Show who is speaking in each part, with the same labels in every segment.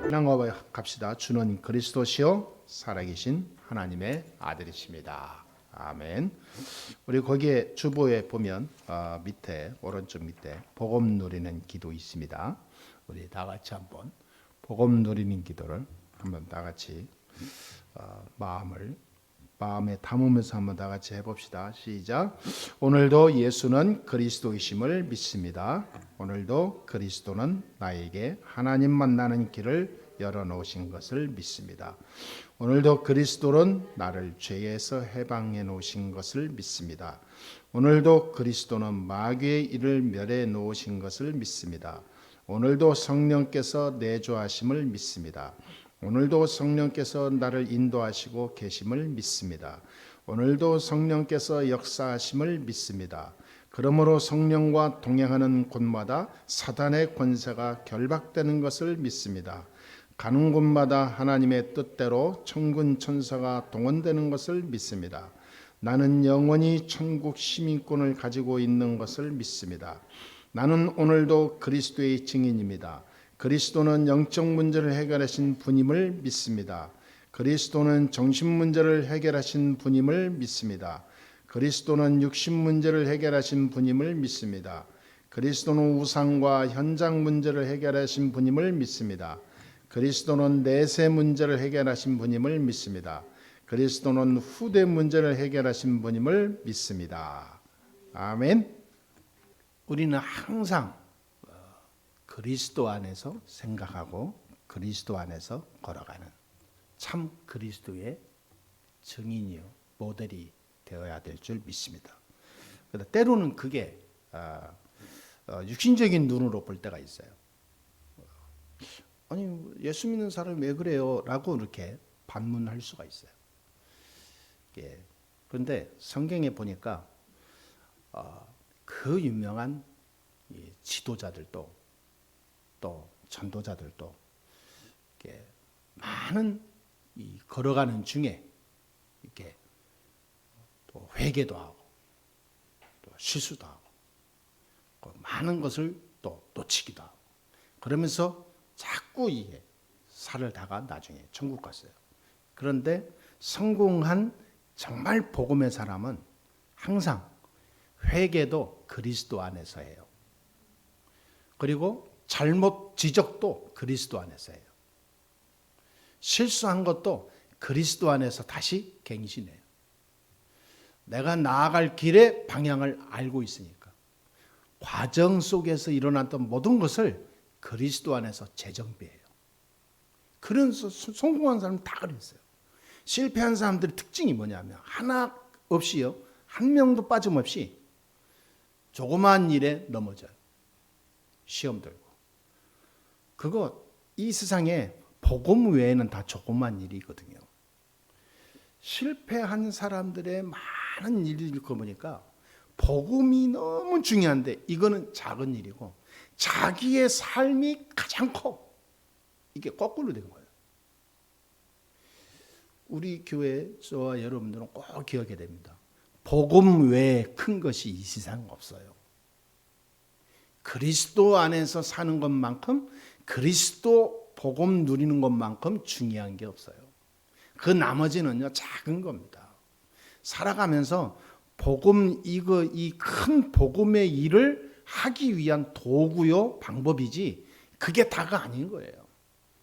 Speaker 1: 신앙과 갑시다. 주는 그리스도시요 살아계신 하나님의 아들이십니다. 아멘. 우리 거기에 주보에 보면 밑에 오른쪽 밑에 복음 누리는 기도 있습니다. 우리 다 같이 한번 복음 누리는 기도를 한번 다 같이 마음에 담으면서 한번 다 같이 해봅시다. 시작. 오늘도 예수는 그리스도이심을 믿습니다. 오늘도 그리스도는 나에게 하나님 만나는 길을 열어놓으신 것을 믿습니다. 오늘도 그리스도는 나를 죄에서 해방해 놓으신 것을 믿습니다. 오늘도 그리스도는 마귀의 일을 멸해 놓으신 것을 믿습니다. 오늘도 성령께서 내주하심을 믿습니다. 오늘도 성령께서 나를 인도하시고 계심을 믿습니다. 오늘도 성령께서 역사하심을 믿습니다. 그러므로 성령과 동행하는 곳마다 사단의 권세가 결박되는 것을 믿습니다. 가는 곳마다 하나님의 뜻대로 천군 천사가 동원되는 것을 믿습니다. 나는 영원히 천국 시민권을 가지고 있는 것을 믿습니다. 나는 오늘도 그리스도의 증인입니다. 그리스도는 영적 문제를 해결하신 분임을 믿습니다. 그리스도는 정신 문제를 해결하신 분임을 믿습니다. 그리스도는 육신 문제를 해결하신 분임을 믿습니다. 그리스도는 우상과 현장 문제를 해결하신 분임을 믿습니다. 그리스도는 내세 문제를 해결하신 분임을 믿습니다. 그리스도는 후대 문제를 해결하신 분임을 믿습니다. 아멘. 우리는 항상 그리스도 안에서 생각하고 그리스도 안에서 걸어가는 참 그리스도의 증인이요 모델이 되어야 될 줄 믿습니다. 그런데 때로는 그게 육신적인 눈으로 볼 때가 있어요. 아니 예수 믿는 사람이 왜 그래요? 라고 이렇게 반문할 수가 있어요. 예. 그런데 성경에 보니까 그 유명한 지도자들도 또 전도자들도 이렇게 많은 이 걸어가는 중에 이렇게 또 회개도 하고 또 실수도 하고 많은 것을 또 놓치기도 하고 그러면서 자꾸 이게 살다가 나중에 천국 갔어요. 그런데 성공한 정말 복음의 사람은 항상 회개도 그리스도 안에서 해요. 그리고 잘못 지적도 그리스도 안에서 해요. 실수한 것도 그리스도 안에서 다시 갱신해요. 내가 나아갈 길의 방향을 알고 있으니까 과정 속에서 일어났던 모든 것을 그리스도 안에서 재정비해요. 그런 성공한 사람은 다 그랬어요. 실패한 사람들의 특징이 뭐냐면 하나 없이요. 한 명도 빠짐없이 조그마한 일에 넘어져요. 시험 들고. 그거 이 세상에 복음 외에는 다 조그만 일이거든요. 실패한 사람들의 많은 일을 보니까 복음이 너무 중요한데 이거는 작은 일이고 자기의 삶이 가장 커. 이게 거꾸로 된 거예요. 우리 교회 저와 여러분들은 꼭 기억해야 됩니다. 복음 외에 큰 것이 이 세상에 없어요. 그리스도 안에서 사는 것만큼 그리스도 복음 누리는 것만큼 중요한 게 없어요. 그 나머지는요 작은 겁니다. 살아가면서 복음 이 큰 복음의 일을 하기 위한 도구요 방법이지 그게 다가 아닌 거예요.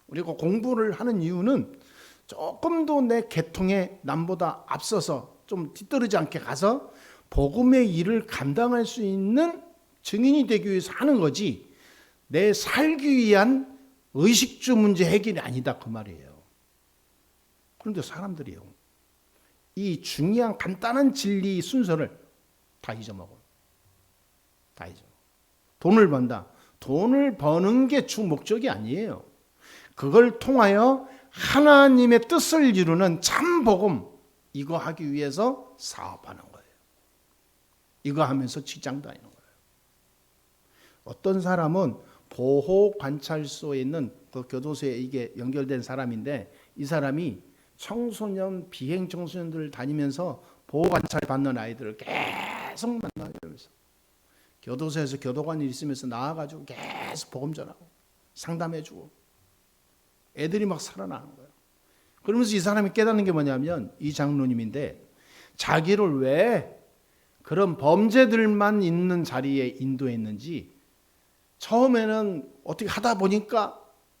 Speaker 1: 우리가 공부를 하는 이유는 조금도 내 계통에 남보다 앞서서 좀 뒤떨어지지 않게 가서 복음의 일을 감당할 수 있는 증인이 되기 위해서 하는 거지 내 살기 위한 의식주 문제 해결이 아니다 그 말이에요. 그런데 사람들이요 이 중요한 간단한 진리 순서를 다 잊어먹어요. 다 잊어먹어요. 돈을 번다. 돈을 버는 게 주 목적이 아니에요. 그걸 통하여 하나님의 뜻을 이루는 참 복음 이거 하기 위해서 사업하는 거예요. 이거 하면서 직장 다니는 거예요. 어떤 사람은 보호관찰소에 있는 그 교도소에 이게 연결된 사람인데 이 사람이 청소년 비행 청소년들을 다니면서 보호관찰 받는 아이들을 계속 만나면서 교도소에서 교도관이 있으면서 나와가지고 계속 복음 전하고 상담해주고 애들이 막 살아나는 거예요. 그러면서 이 사람이 깨닫는 게 뭐냐면 이 장로님인데 자기를 왜 그런 범죄들만 있는 자리에 인도했는지 처음에는 어떻게 하다 보니까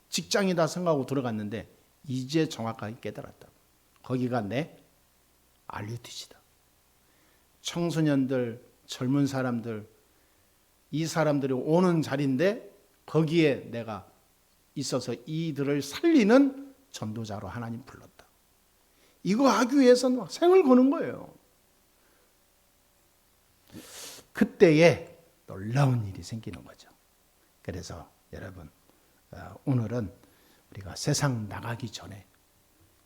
Speaker 1: 직장이다 생각하고 들어갔는데 이제 정확하게 깨달았다. 거기가 내 RUTC다. 청소년들, 젊은 사람들, 이 사람들이 오는 자리인데 거기에 내가 있어서 이들을 살리는 전도자로 하나님 불렀다. 이거 하기 위해서는 막 생을 거는 거예요. 그때에 놀라운 일이 생기는 거죠. 그래서 여러분 오늘은 우리가 세상 나가기 전에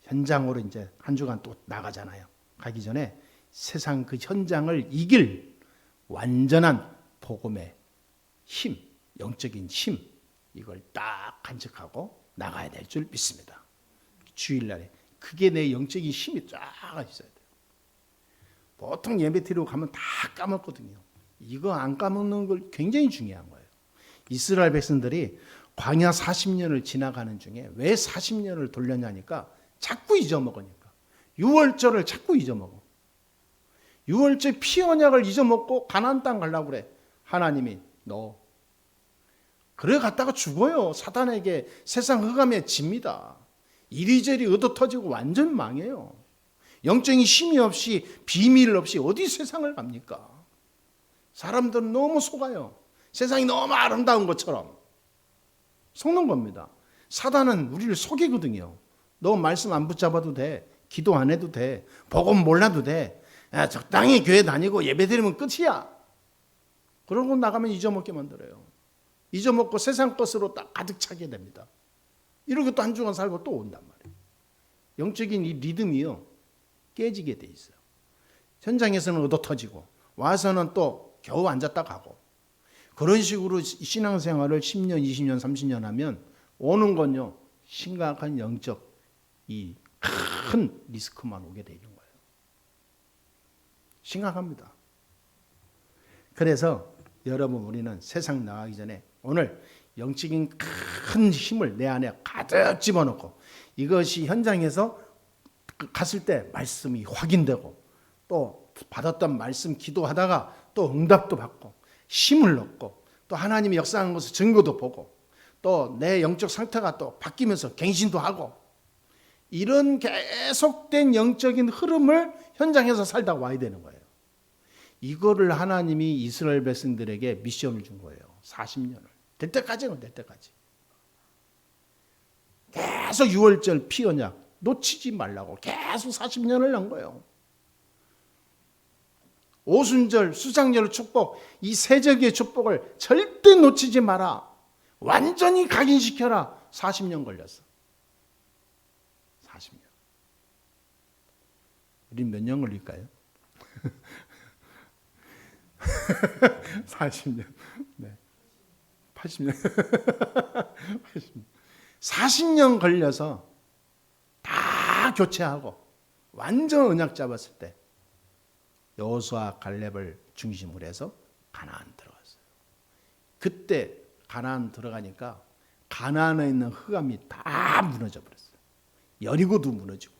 Speaker 1: 현장으로 이제 한 주간 또 나가잖아요. 가기 전에 세상 그 현장을 이길 완전한 복음의 힘, 영적인 힘 이걸 딱 간직하고 나가야 될 줄 믿습니다. 주일날에 그게 내 영적인 힘이 쫙 있어야 돼요. 보통 예배 드리고 가면 다 까먹거든요. 이거 안 까먹는 걸 굉장히 중요한 거예요. 이스라엘 백성들이 광야 40년을 지나가는 중에 왜 40년을 돌렸냐니까 자꾸 잊어먹으니까. 유월절을 자꾸 잊어먹어. 유월절 피 언약을 잊어먹고 가나안 땅 가려고 그래. 하나님이 너 그래 갔다가 죽어요. 사단에게 세상 흑암에 집니다. 이리저리 얻어터지고 완전 망해요. 영적인 힘이 없이 비밀 없이 어디 세상을 갑니까? 사람들은 너무 속아요. 세상이 너무 아름다운 것처럼 속는 겁니다. 사단은 우리를 속이거든요. 너 말씀 안 붙잡아도 돼. 기도 안 해도 돼. 복음 몰라도 돼. 야, 적당히 교회 다니고 예배 드리면 끝이야. 그러고 나가면 잊어먹게 만들어요. 잊어먹고 세상 것으로 딱 가득 차게 됩니다. 이렇게 또 한 주간 살고 또 온단 말이에요. 영적인 이 리듬이요 깨지게 돼 있어요. 현장에서는 얻어터지고 와서는 또 겨우 앉았다 가고 그런 식으로 신앙생활을 10년, 20년, 30년 하면 오는 건요 심각한 영적 이 큰 리스크만 오게 되는 거예요. 심각합니다. 그래서 여러분 우리는 세상 나가기 전에 오늘 영적인 큰 힘을 내 안에 가득 집어넣고 이것이 현장에서 갔을 때 말씀이 확인되고 또 받았던 말씀 기도하다가 또 응답도 받고 힘을 얻고 또 하나님이 역사하는 것을 증거도 보고 또 내 영적 상태가 또 바뀌면서 갱신도 하고 이런 계속된 영적인 흐름을 현장에서 살다 와야 되는 거예요. 이거를 하나님이 이스라엘 백성들에게 미션을 준 거예요. 40년을. 될 때까지는 될 때까지. 계속 유월절 피 언약 놓치지 말라고 계속 40년을 한 거예요. 오순절, 수장절 축복, 이 세적의 축복을 절대 놓치지 마라. 완전히 각인시켜라. 40년 걸렸어. 40년. 우린 몇 년 걸릴까요? 40년. 네. 80년. 80년. 40년 걸려서 다 교체하고 완전 언약 잡았을 때 여호수아 갈렙을 중심으로 해서 가나안 들어갔어요. 그때 가나안 들어가니까 가나안에 있는 흑암이 다 무너져 버렸어요. 여리고도 무너지고요.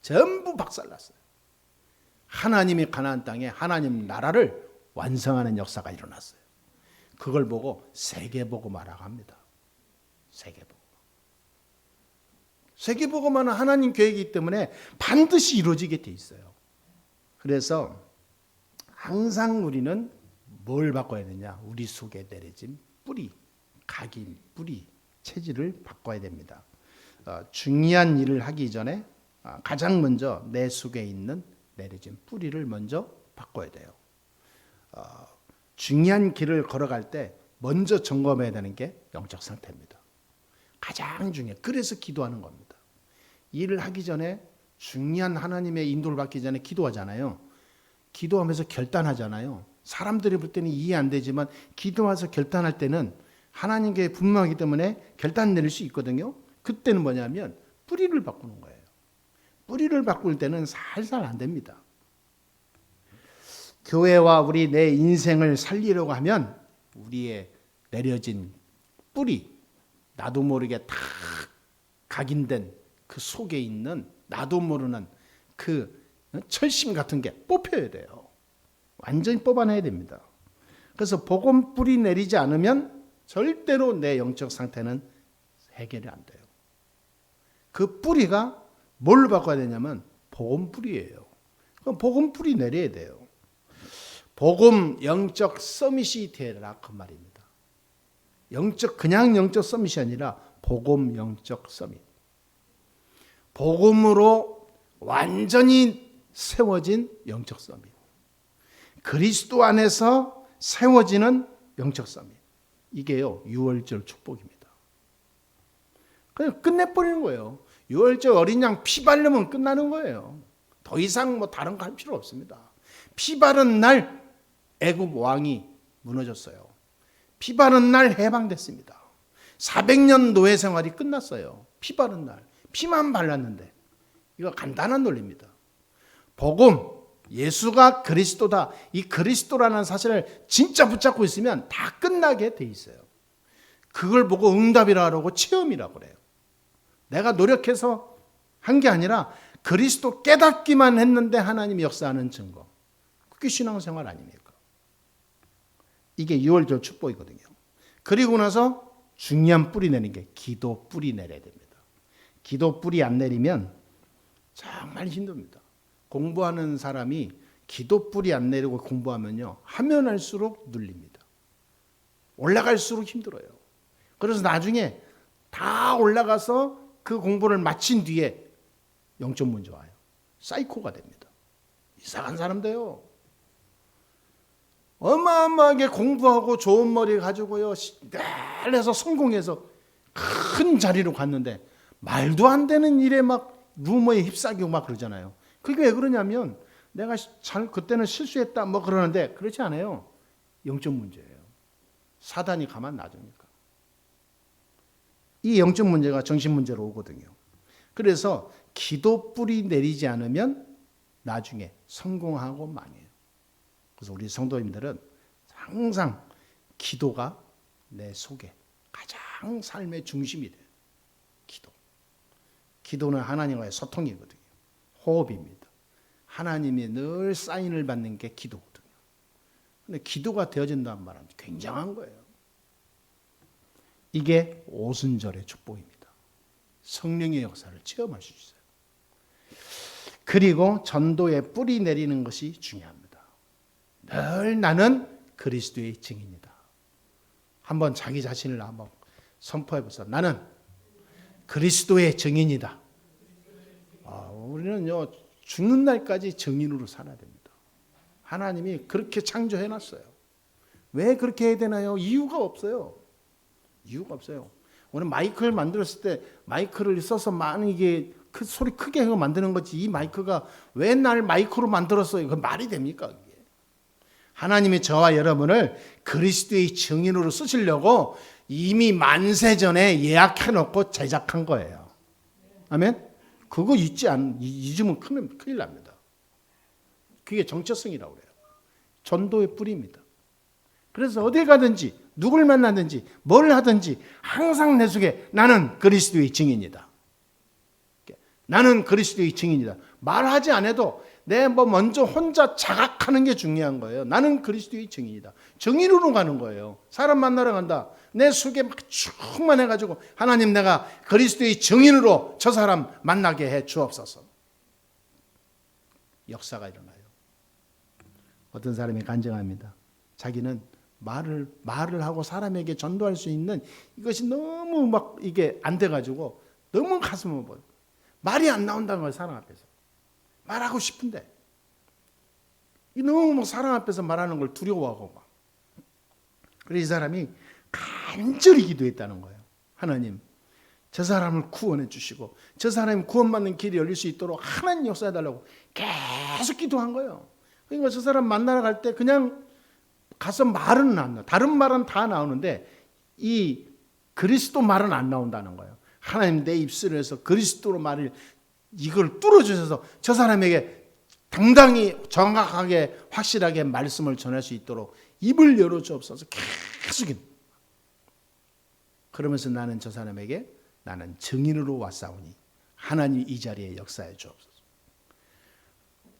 Speaker 1: 전부 박살났어요. 하나님이 가나안 땅에 하나님 나라를 완성하는 역사가 일어났어요. 그걸 보고 세계복음화라고 합니다. 세계복음. 세계복음화는 하나님 계획이기 때문에 반드시 이루어지게 돼 있어요. 그래서 항상 우리는 뭘 바꿔야 되냐? 우리 속에 내려진 뿌리, 각인, 뿌리, 체질을 바꿔야 됩니다. 중요한 일을 하기 전에 가장 먼저 내 속에 있는 내려진 뿌리를 먼저 바꿔야 돼요. 중요한 길을 걸어갈 때 먼저 점검해야 되는 게 영적 상태입니다. 가장 중요해. 그래서 기도하는 겁니다. 일을 하기 전에 중요한 하나님의 인도를 받기 전에 기도하잖아요. 기도하면서 결단하잖아요. 사람들이 볼 때는 이해 안 되지만 기도해서 결단할 때는 하나님께 분명하기 때문에 결단 내릴 수 있거든요. 그때는 뭐냐면 뿌리를 바꾸는 거예요. 뿌리를 바꿀 때는 살살 안 됩니다. 교회와 우리 내 인생을 살리려고 하면 우리의 내려진 뿌리, 나도 모르게 다 각인된 그 속에 있는 나도 모르는 그 철심 같은 게 뽑혀야 돼요. 완전히 뽑아내야 됩니다. 그래서 복음 뿌리 내리지 않으면 절대로 내 영적 상태는 해결이 안 돼요. 그 뿌리가 뭘 바꿔야 되냐면 복음 뿌리예요. 그럼 복음 뿌리 내려야 돼요. 복음 영적 서밋이 되라 그 말입니다. 그냥 영적 서밋이 아니라 복음 영적 서밋. 복음으로 완전히 세워진 영적 서밋. 그리스도 안에서 세워지는 영적 서밋. 이게요, 유월절 축복입니다. 그냥 끝내버리는 거예요. 유월절 어린 양 피 바르면 끝나는 거예요. 더 이상 뭐 다른 거 할 필요 없습니다. 피 바른 날 애굽 왕이 무너졌어요. 피 바른 날 해방됐습니다. 400년 노예 생활이 끝났어요. 피 바른 날. 피만 발랐는데. 이거 간단한 논리입니다. 복음, 예수가 그리스도다. 이 그리스도라는 사실을 진짜 붙잡고 있으면 다 끝나게 돼 있어요. 그걸 보고 응답이라고 체험이라고 그래요. 내가 노력해서 한 게 아니라 그리스도 깨닫기만 했는데 하나님이 역사하는 증거. 그게 신앙생활 아닙니까? 이게 6월절 축복이거든요. 그리고 나서 중요한 뿌리 내는 게 기도 뿌리 내려야 됩니다. 기도 뿌리 안 내리면 정말 힘듭니다. 공부하는 사람이 기도 뿌리 안 내리고 공부하면요, 하면 할수록 눌립니다. 올라갈수록 힘들어요. 그래서 나중에 다 올라가서 그 공부를 마친 뒤에 영적 문제 와요. 사이코가 됩니다. 이상한 사람 돼요. 어마어마하게 공부하고 좋은 머리 가지고요, 늘 해서 성공해서 큰 자리로 갔는데 말도 안 되는 일에 막 루머에 휩싸이고 막 그러잖아요. 그게 왜 그러냐면 내가 그때는 실수했다 뭐 그러는데 그렇지 않아요. 영적 문제예요. 사단이 가만 놔줍니까? 이 영적 문제가 정신 문제로 오거든요. 그래서 기도 뿌리 내리지 않으면 나중에 성공하고 망해요. 그래서 우리 성도님들은 항상 기도가 내 속에 가장 삶의 중심이 돼요. 기도는 하나님과의 소통이거든요. 호흡입니다. 하나님이 늘 사인을 받는 게 기도거든요. 근데 기도가 되어진다는 말은 굉장한 거예요. 이게 오순절의 축복입니다. 성령의 역사를 체험할 수 있어요. 그리고 전도에 뿌리 내리는 것이 중요합니다. 늘 나는 그리스도의 증인이다. 한번 자기 자신을 한번 선포해 보세요. 나는 그리스도의 증인이다. 우리는요, 죽는 날까지 증인으로 살아야 됩니다. 하나님이 그렇게 창조해 놨어요. 왜 그렇게 해야 되나요? 이유가 없어요. 이유가 없어요. 오늘 마이크를 만들었을 때 마이크를 써서 많은 이게 소리 크게 해서 만드는 거지, 이 마이크가 왜 날 마이크로 만들었어요? 그 말이 됩니까? 그게. 하나님이 저와 여러분을 그리스도의 증인으로 쓰시려고 이미 만세 전에 예약해 놓고 제작한 거예요. 아멘? 그거 잊으면 큰일 납니다. 그게 정체성이라고 그래요. 전도의 뿌리입니다. 그래서 어딜 가든지 누굴 만나든지 뭘 하든지 항상 내 속에 나는 그리스도의 증인이다. 나는 그리스도의 증인이다. 말하지 않아도 내 먼저 혼자 자각하는 게 중요한 거예요. 나는 그리스도의 증인이다. 증인으로 가는 거예요. 사람 만나러 간다. 내 속에 막 충만해가지고 하나님, 내가 그리스도의 증인으로 저 사람 만나게 해 주옵소서. 역사가 일어나요. 어떤 사람이 간증합니다. 자기는 말을 하고 사람에게 전도할 수 있는 이것이 너무 막 이게 안 돼가지고 너무 가슴을 보여. 말이 안 나온다는 거예요. 사람 앞에서. 말하고 싶은데 너무 막 사람 앞에서 말하는 걸 두려워하고 막. 그래서 이 사람이 간절히 기도했다는 거예요. 하나님, 저 사람을 구원해 주시고 저 사람이 구원받는 길이 열릴 수 있도록 하나님 역사해 달라고 계속 기도한 거예요. 그러니까 저 사람 만나러 갈 때 그냥 가서 말은 안 나와. 다른 말은 다 나오는데 이 그리스도 말은 안 나온다는 거예요. 하나님, 내 입술에서 그리스도로 말을 이걸 뚫어주셔서 저 사람에게 당당히 정확하게 확실하게 말씀을 전할 수 있도록 입을 열어주옵소서. 계속 그러면서 나는 저 사람에게 나는 증인으로 왔사오니 하나님 이 자리에 역사해 주옵소서.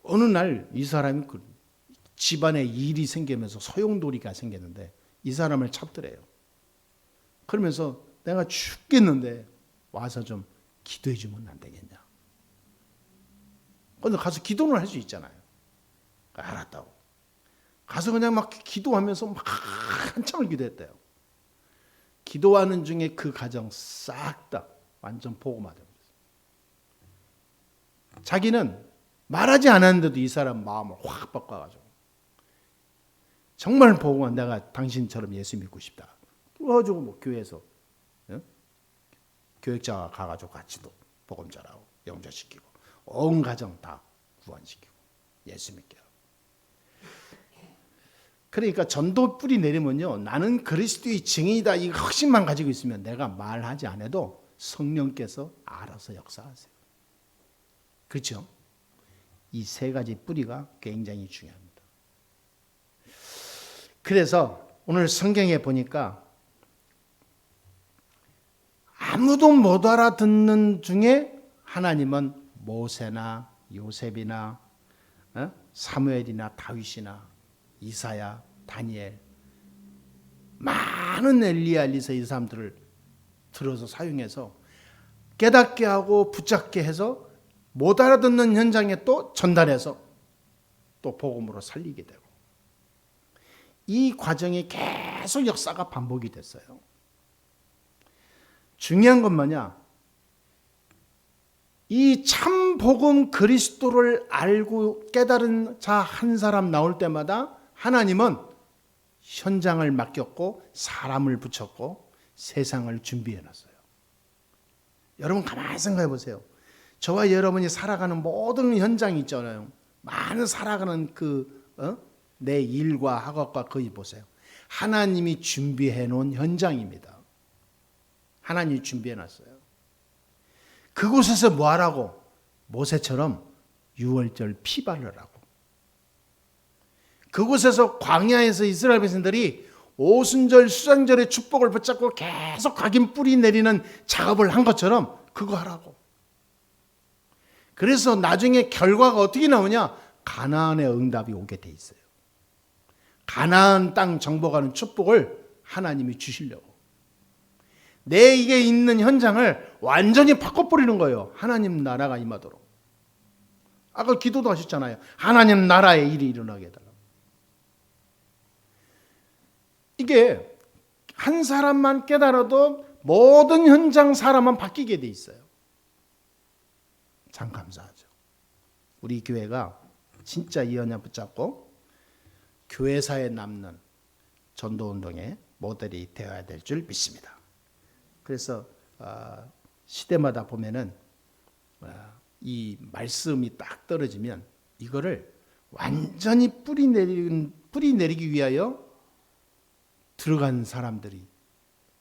Speaker 1: 어느 날 이 사람이 집안에 일이 생기면서 소용돌이가 생겼는데 이 사람을 찾더래요. 그러면서 내가 죽겠는데 와서 좀 기도해 주면 안 되겠냐. 근데 가서 기도는 할 수 있잖아요. 알았다고. 가서 그냥 막 기도하면서 막 한참을 기도했대요. 기도하는 중에 그 가정 싹 다 완전 복음화 됩니다. 자기는 말하지 않았는데도 이 사람 마음을 확 바꿔가지고 정말 복음화, 내가 당신처럼 예수 믿고 싶다. 그래가지고 뭐 교회에서 교육자가 가가지고 같이도 복음 전하고 영접시키고 온 가정 다 구원시키고 예수 믿게 하고. 그러니까 전도 뿌리 내리면요, 나는 그리스도의 증인이다 이 확신만 가지고 있으면 내가 말하지 않아도 성령께서 알아서 역사하세요. 그렇죠? 이 세 가지 뿌리가 굉장히 중요합니다. 그래서 오늘 성경에 보니까 아무도 못 알아듣는 중에 하나님은 모세나 요셉이나 사무엘이나 다윗이나 이사야, 다니엘, 많은 엘리야, 엘리사 이 사람들을 들어서 사용해서 깨닫게 하고 붙잡게 해서 못 알아듣는 현장에 또 전달해서 또 복음으로 살리게 되고, 이 과정이 계속 역사가 반복이 됐어요. 중요한 건 뭐냐? 이 참 복음 그리스도를 알고 깨달은 자 한 사람 나올 때마다 하나님은 현장을 맡겼고 사람을 붙였고 세상을 준비해 놨어요. 여러분 가만히 생각해 보세요. 저와 여러분이 살아가는 모든 현장이 있잖아요. 많은 살아가는 내 일과 학업과 거기 보세요. 하나님이 준비해 놓은 현장입니다. 하나님이 준비해 놨어요. 그곳에서 뭐 하라고? 모세처럼 유월절 피발을 하고, 그곳에서 광야에서 이스라엘 백성들이 오순절 수장절의 축복을 붙잡고 계속 각인 뿌리 내리는 작업을 한 것처럼 그거 하라고. 그래서 나중에 결과가 어떻게 나오냐? 가나안의 응답이 오게 돼 있어요. 가나안 땅 정복하는 축복을 하나님이 주시려고. 내 이게 있는 현장을 완전히 바꿔버리는 거예요. 하나님 나라가 임하도록. 아까 기도도 하셨잖아요. 하나님 나라의 일이 일어나게 해달라고. 이게 한 사람만 깨달아도 모든 현장 사람만 바뀌게 돼 있어요. 참 감사하죠. 우리 교회가 진짜 이 언약 붙잡고 교회사에 남는 전도운동의 모델이 되어야 될 줄 믿습니다. 그래서 시대마다 보면은 이 말씀이 딱 떨어지면 이거를 완전히 뿌리 내리기 위하여 들어간 사람들이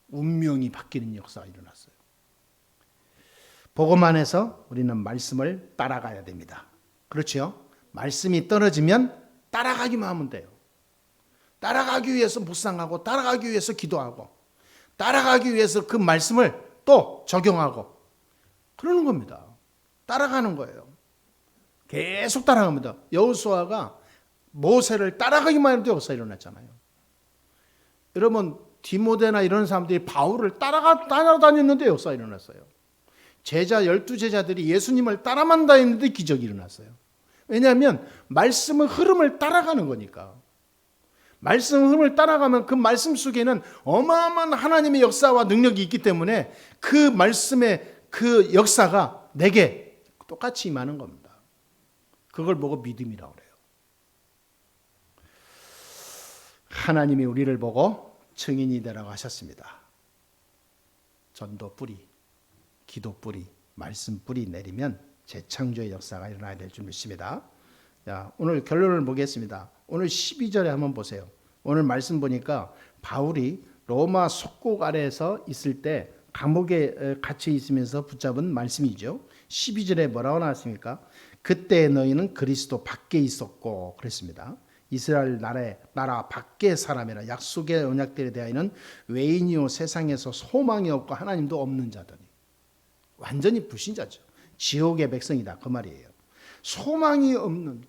Speaker 1: 운명이 바뀌는 역사가 일어났어요. 복음 안에서 우리는 말씀을 따라가야 됩니다. 그렇죠? 말씀이 떨어지면 따라가기만 하면 돼요. 따라가기 위해서 묵상하고, 따라가기 위해서 기도하고, 따라가기 위해서 그 말씀을 또 적용하고 그러는 겁니다. 따라가는 거예요. 계속 따라갑니다. 여호수아가 모세를 따라가기만 해도 역사 일어났잖아요. 여러분 디모데나 이런 사람들이 바울을 따라다녔는데 역사 일어났어요. 12제자들이 예수님을 따라만 다녔는데 기적이 일어났어요. 왜냐하면 말씀의 흐름을 따라가는 거니까. 말씀 흐름을 따라가면 그 말씀 속에는 어마어마한 하나님의 역사와 능력이 있기 때문에 그 말씀의 그 역사가 내게 똑같이 임하는 겁니다. 그걸 보고 믿음이라고 그래요. 하나님이 우리를 보고 증인이 되라고 하셨습니다. 전도 뿌리, 기도 뿌리, 말씀 뿌리 내리면 재창조의 역사가 일어나야 될 줄 믿습니다. 자, 오늘 결론을 보겠습니다. 오늘 12절에 한번 보세요. 오늘 말씀 보니까 바울이 로마 속국 아래에서 있을 때 감옥에 갇혀 있으면서 붙잡은 말씀이죠. 12절에 뭐라고 나왔습니까? 그때 너희는 그리스도 밖에 있었고 그랬습니다. 이스라엘 나라 밖의 사람이라 약속의 언약들에 대하여는 외인이요 세상에서 소망이 없고 하나님도 없는 자더니. 완전히 불신자죠. 지옥의 백성이다 그 말이에요. 소망이 없는,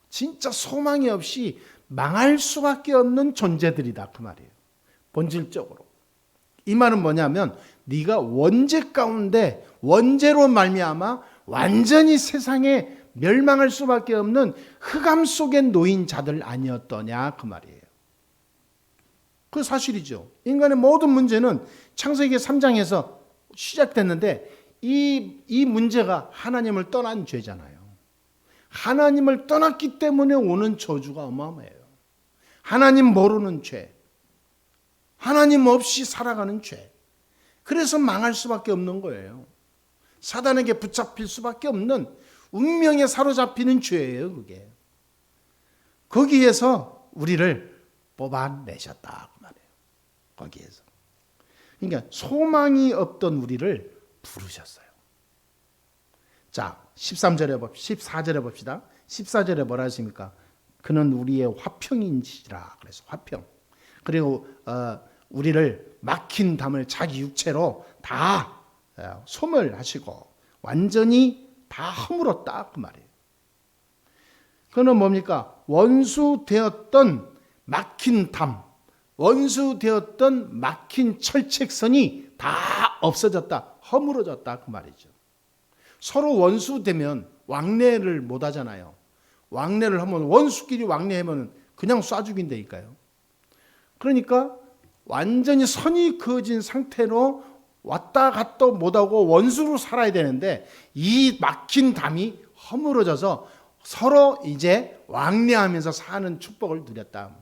Speaker 1: 진짜 소망이 없이 망할 수밖에 없는 존재들이다 그 말이에요. 본질적으로. 이 말은 뭐냐면 네가 원죄 가운데 원죄로 말미암아 완전히 세상에 멸망할 수밖에 없는 흑암 속에 놓인 자들 아니었더냐 그 말이에요. 그 사실이죠. 인간의 모든 문제는 창세기 3장에서 시작됐는데 이 문제가 하나님을 떠난 죄잖아요. 하나님을 떠났기 때문에 오는 저주가 어마어마해요. 하나님 모르는 죄, 하나님 없이 살아가는 죄. 그래서 망할 수밖에 없는 거예요. 사단에게 붙잡힐 수밖에 없는 운명에 사로잡히는 죄예요, 그게. 거기에서 우리를 뽑아내셨다 그 말이에요. 거기에서. 그러니까 소망이 없던 우리를 부르셨어요. 자, 14절에 봅시다. 14절에 뭐라 했습니까? 그는 우리의 화평인지라. 그래서 화평. 그리고 우리를 막힌 담을 자기 육체로 다 소멸하시고 완전히 다 허물었다 그 말이에요. 그는 뭡니까? 원수되었던 막힌 담, 원수되었던 막힌 철책선이 다 없어졌다, 허물어졌다 그 말이죠. 서로 원수되면 왕래를 못 하잖아요. 왕래를 하면 원수끼리 왕래하면 그냥 쏴 죽인다니까요. 그러니까 완전히 선이 그어진 상태로 왔다 갔다 못하고 원수로 살아야 되는데 이 막힌 담이 허물어져서 서로 이제 왕래하면서 사는 축복을 누렸다.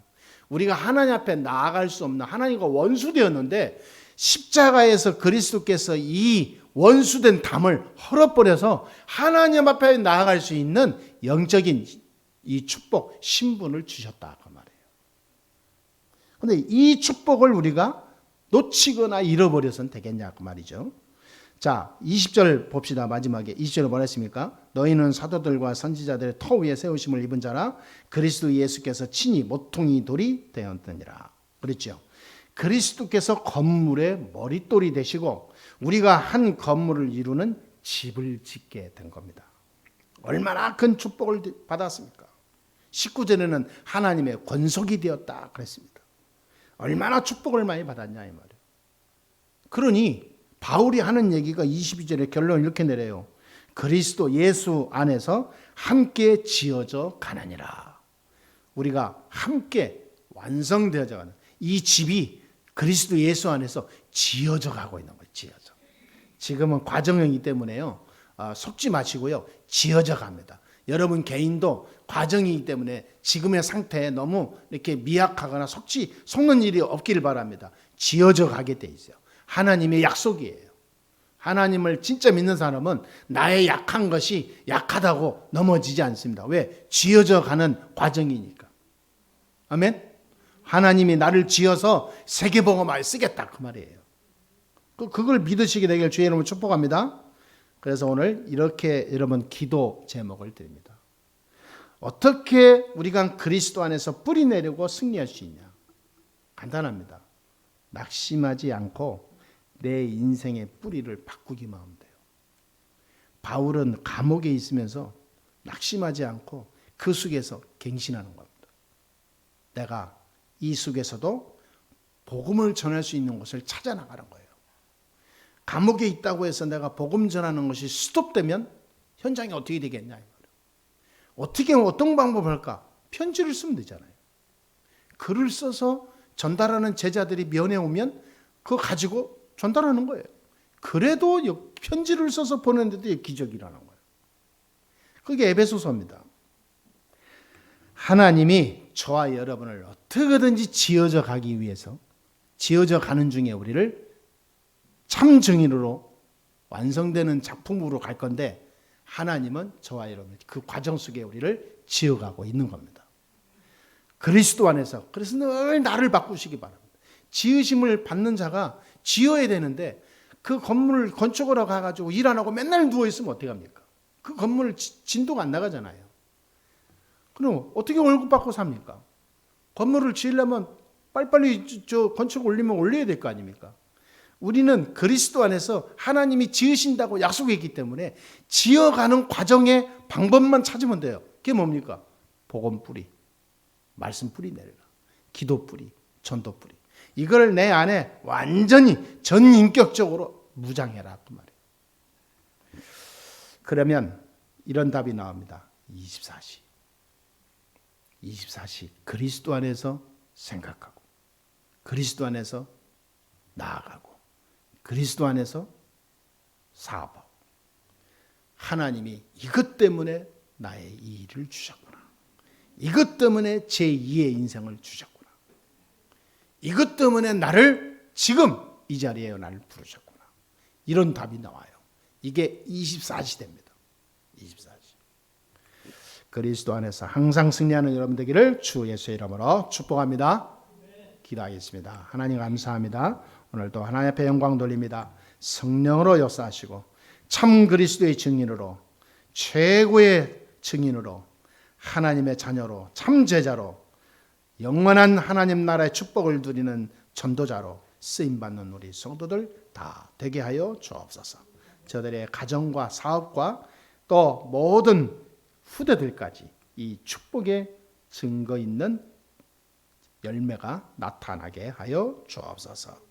Speaker 1: 우리가 하나님 앞에 나아갈 수 없는, 하나님과 원수되었는데 십자가에서 그리스도께서 이 원수된 담을 헐어버려서 하나님 앞에 나아갈 수 있는 영적인 이 축복, 신분을 주셨다 그 말이에요. 그런데 이 축복을 우리가 놓치거나 잃어버려서는 되겠냐 그 말이죠. 자, 20절 봅시다. 마지막에 20절에 뭐라 했습니까? 너희는 사도들과 선지자들의 터 위에 세우심을 입은 자라 그리스도 예수께서 친히 모퉁이 돌이 되었느니라. 그랬죠. 그리스도께서 건물의 머릿돌이 되시고 우리가 한 건물을 이루는 집을 짓게 된 겁니다. 얼마나 큰 축복을 받았습니까? 19절에는 하나님의 권속이 되었다 그랬습니다. 얼마나 축복을 많이 받았냐 이 말이에요. 그러니 바울이 하는 얘기가 22절에 결론을 이렇게 내려요. 그리스도 예수 안에서 함께 지어져 가느니라. 우리가 함께 완성되어져 가는 이 집이 그리스도 예수 안에서 지어져 가고 있는 거예요. 지어져. 지금은 과정이기 때문에요. 속지 마시고요. 지어져 갑니다. 여러분 개인도 과정이기 때문에 지금의 상태에 너무 이렇게 미약하거나 속는 일이 없기를 바랍니다. 지어져 가게 돼 있어요. 하나님의 약속이에요. 하나님을 진짜 믿는 사람은 나의 약한 것이 약하다고 넘어지지 않습니다. 왜? 지어져 가는 과정이니까. 아멘? 하나님이 나를 지어서 세계복음화에 쓰겠다 그 말이에요. 그걸 믿으시게 되길 주의 이름으로 축복합니다. 그래서 오늘 이렇게 여러분 기도 제목을 드립니다. 어떻게 우리가 그리스도 안에서 뿌리 내리고 승리할 수 있냐? 간단합니다. 낙심하지 않고 내 인생의 뿌리를 바꾸기만 하면 돼요. 바울은 감옥에 있으면서 낙심하지 않고 그 속에서 갱신하는 겁니다. 내가 이 속에서도 복음을 전할 수 있는 곳을 찾아 나가는 거예요. 감옥에 있다고 해서 내가 복음 전하는 것이 스톱되면 현장이 어떻게 되겠냐 이 말이에요. 어떻게 어떤 방법을 할까? 편지를 쓰면 되잖아요. 글을 써서 전달하는 제자들이 면회 오면 그거 가지고 전달하는 거예요. 그래도 편지를 써서 보내는데도 기적이 일어나는 거예요. 그게 에베소서입니다. 하나님이 저와 여러분을 어떻게든지 지어져 가기 위해서 지어져 가는 중에 우리를 참 증인으로 완성되는 작품으로 갈 건데 하나님은 저와 여러분 그 과정 속에 우리를 지어가고 있는 겁니다. 그리스도 안에서. 그래서 늘 나를 바꾸시기 바랍니다. 지으심을 받는 자가 지어야 되는데 그 건물을 건축하러 가가지고 일 안 하고 맨날 누워있으면 어떻게 합니까? 그 건물 진도가 안 나가잖아요. 그럼 어떻게 월급 받고 삽니까? 건물을 지으려면 빨리빨리 저 건축 올리면 올려야 될 거 아닙니까? 우리는 그리스도 안에서 하나님이 지으신다고 약속했기 때문에 지어가는 과정의 방법만 찾으면 돼요. 그게 뭡니까? 복음 뿌리, 말씀 뿌리 내려라. 기도 뿌리, 전도 뿌리. 이걸 내 안에 완전히 전인격적으로 무장해라 그 말이에요. 그러면 이런 답이 나옵니다. 24시. 24시 그리스도 안에서 생각하고 그리스도 안에서 나아가고 그리스도 안에서 사업하고 하나님이 이것 때문에 나의 이 일을 주셨구나. 이것 때문에 제 2의 인생을 주셨구나. 이것 때문에 나를 지금 이 자리에 나를 부르셨구나. 이런 답이 나와요. 이게 24시 됩니다. 24시. 그리스도 안에서 항상 승리하는 여러분 되기를 주 예수의 이름으로 축복합니다. 기도하겠습니다. 하나님 감사합니다. 오늘도 하나님 앞에 영광 돌립니다. 성령으로 역사하시고 참 그리스도의 증인으로 최고의 증인으로 하나님의 자녀로 참 제자로 영원한 하나님 나라의 축복을 누리는 전도자로 쓰임받는 우리 성도들 다 되게 하여 주옵소서. 저들의 가정과 사업과 또 모든 후대들까지 이 축복의 증거 있는 열매가 나타나게 하여 주옵소서.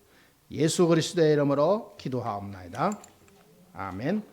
Speaker 1: 예수 그리스도의 이름으로 기도하옵나이다. 아멘.